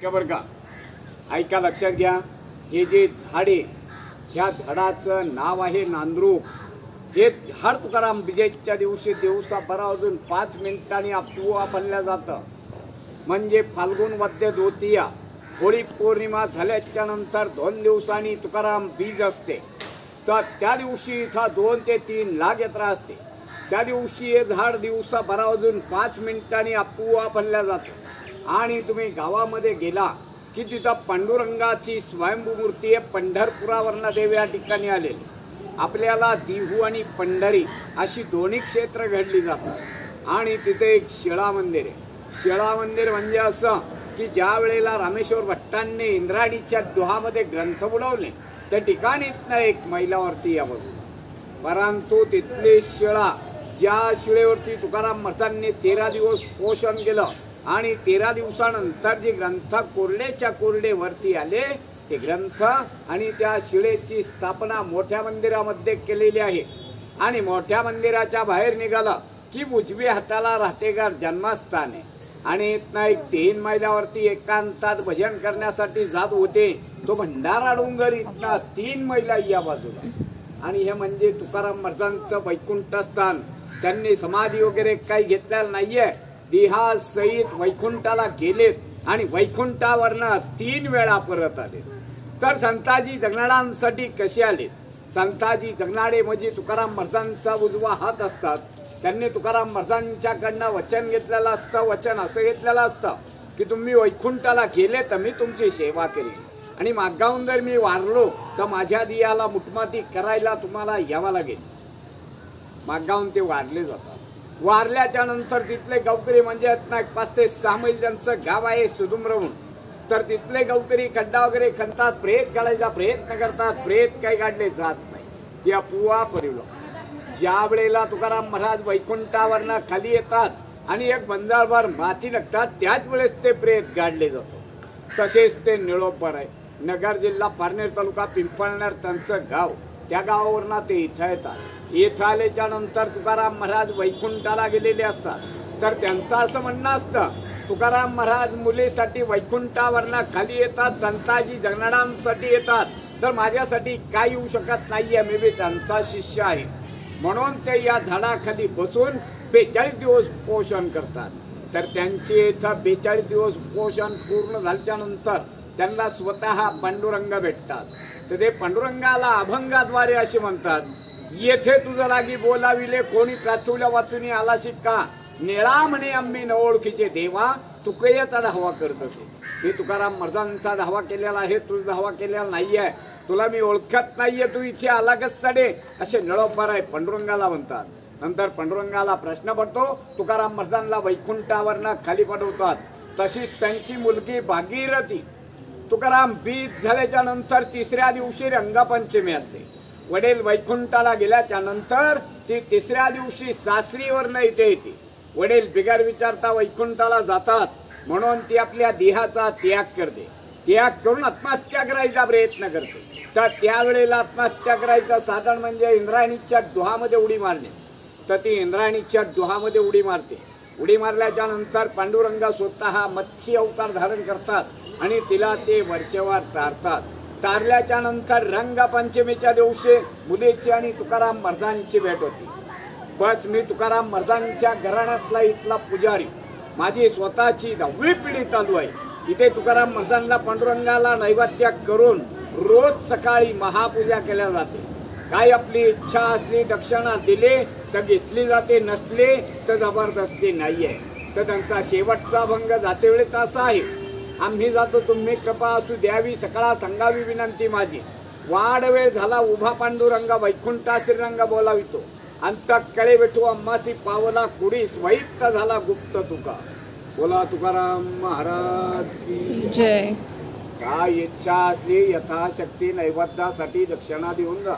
ऐका बरं का, ऐका लक्षात घ्या. हे जे झाड आहे ह्या झाडाचं नाव आहे नांद्रूप. हे झाड तुकाराम बीजेच्या दिवशी दिवसा 12:05 मिनिटांनी आपोआप बनल्या जातं. म्हणजे फाल्गुन वद्य द्वितीया होळी पौर्णिमा झाल्याच्या नंतर 2 दिवसांनी तुकाराम बीज असते. तर त्या दिवशी इथं 2 ते 3 लाख यात्रा असते. त्या दिवशी हे झाड दिवसा 12:05 मिनिटांनी आपोआप बनल्या जातं. आणि तुम्ही गावामध्ये गेला की तिथं पांडुरंगाची स्वयंभू मूर्ती आहे. पंढरपुरावरनं देव या ठिकाणी आलेले. आपल्याला देहू आणि पंढरी अशी दोन्ही क्षेत्र घडली जातात. आणि तिथे एक शिळा मंदिर आहे. शिळा मंदिर म्हणजे असं की ज्या वेळेला रामेश्वर भट्टांनी इंद्रायणीच्या दुहामध्ये ग्रंथ बुडवले त्या ठिकाणीतनं एक मैलावरती यावं. परंतु तिथले शिळा, ज्या शिळेवरती तुकाराम महाराजांनी 13 दिवस पोषण केलं आणि 13 दिवसानंतर जे ग्रंथ कोरडेच्या कोरडे वरती आले ते ग्रंथ आणि त्या शिळेची स्थापना मोठ्या मंदिरामध्ये केलेली आहे. आणि मोठ्या मंदिराच्या बाहेर निघालं की उजव्या हाताला राहतेगार जन्मस्थान आहे. आणि इथनं एक 3 मैलावरती एकांतात भजन करण्यासाठी जात होते तो भंडारा डोंगर इथनं 3 मैला या बाजूला. आणि हे म्हणजे तुकाराम महाराजांचं वैकुंठ स्थान. त्यांनी समाधी वगैरे काही घेतलेलं नाहीये. देहासहित वैकुंठाला गेलेत आणि वैकुंठावरनं 3 वेळा परत आले. तर संताजी जगनाडांसाठी कसे आले? संताजी जगनाडे म्हणजे तुकाराम महाराजांचा उजवा हात असतात. त्यांनी तुकाराम महाराजांच्याकडनं वचन घेतलेलं असतं. वचन असं घेतलेलं असतं की तुम्ही वैकुंठाला गेले तर मी तुमची सेवा केली आणि मागाहून जर मी वारलो तर माझ्या दियाला मुठमाती करायला तुम्हाला यावं लागेल. मागाहून ते वारले जातात. वारल्याच्या नंतर तिथले गावकरी म्हणजे 5 ते 6 मैल त्यांचं गाव आहे सुदुम्रहून. तर तिथले गावकरी खड्डा वगैरे खणतात, प्रेत काढायचा प्रयत्न करतात. प्रेत काही काढले जात नाही. ती अपुवा परिवलं. ज्या वेळेला तुकाराम महाराज वैकुंठावरनं खाली येतात आणि एक बंजारभर माती लागतात त्याच वेळेस ते प्रेत गाडले जातो. तसेच ते निळोपर आहे. नगर जिल्हा पारनेर तालुका पिंपळनेर त्यांचं गाव. त्या गावावरनं ते इथं येतात. इथं आल्याच्या नंतर तुकाराम महाराज वैकुंठाला गेलेले असतात. तर त्यांचं असं म्हणणं असतं तुकाराम महाराज मुलीसाठी वैकुंठावरनं खाली येतात, संताजी जगनाडांसाठी येतात. तर माझ्यासाठी काय येऊ शकत नाहीये, मी बी त्यांचा शिष्य आहे. म्हणून ते या झाडाखाली बसून 42 दिवस पोषण करतात. तर त्यांचे इथं 42 दिवस पोषण पूर्ण झाल्याच्या नंतर त्यांना स्वतः पांडुरंग भेटतात. तर ते पांडुरंगाला अभंगाद्वारे असे म्हणतात, येथे तुझं लागी बोलाविले कोणी प्राथुल्या वाचून आला शिक्का, निळा म्हणे आम्ही न ओळखीचे देवा तुकयाचा धावा करत असे. हे तुकाराम महाराजांचा धावा केलेला आहे, तुझा धावा केलेला नाहीये. तुला मी ओळखत नाहीये, तू इथे आला कस साडे असे निळोपर आहे पांडुरंगाला म्हणतात. नंतर पांडुरंगाला प्रश्न पडतो. तुकाराम महाराजांना वैकुंठावरनं खाली पाठवतात. तशीच त्यांची मुलगी भागीरथी तुकाराम बीज झाल्याच्या नंतर 3ऱ्या दिवशी रंगपंचमी असते. वडील वैकुंठाला गेल्याच्या नंतर ती 3ऱ्या दिवशी सासरीवरनं इथे येते. वडील बिगर विचारता वैकुंठाला जातात म्हणून ती आपल्या देहाचा त्याग करते. त्याग करून आत्महत्या करायचा प्रयत्न करते. तर त्यावेळेला आत्महत्या करायचं साधन म्हणजे इंद्रायणीच्या डोहामध्ये उडी मारणे. तर ती इंद्रायणीच्या डोहामध्ये उडी मारते. उडी मारल्याच्या नंतर पांडुरंग स्वतः मत्स्य अवतार धारण करतात आणि तिला ते वरचेवर तारतात. तारल्याच्या नंतर रंगपंचमीच्या दिवशी मुलीची आणि तुकाराम महाराजांची भेट होती. बस मी तुकाराम महाराजांच्या घराण्यातला इथला पुजारी. माझी स्वतःची 10वी पिढी चालू आहे. इथे तुकाराम महाराजांना पांडुरंगाला नैवेद्य करून रोज सकाळी महापूजा केल्या जाते. काय आपली इच्छा असली दक्षिणा दिले तर घेतली जाते, नसले तर जबरदस्ती नाहीये. तर त्यांचा शेवटचा भंग जाते वेळेचा असा आहे, आम्ही जातो तुम्ही कृपा असू द्यावी सकळा सांगावी विनंती माझी. वाढ वेळ झाला उभा पांडुरंग वैकुंठा श्रीरंग बोलावितो. अंत कळे भेटू अम्मासी पावला कुडी स्वैत झाला गुप्त तुका. बोला तुकाराम महाराज की जय. काय इच्छा असली यथाशक्ती नैवेद्यासाठी दक्षिणा देऊन जा.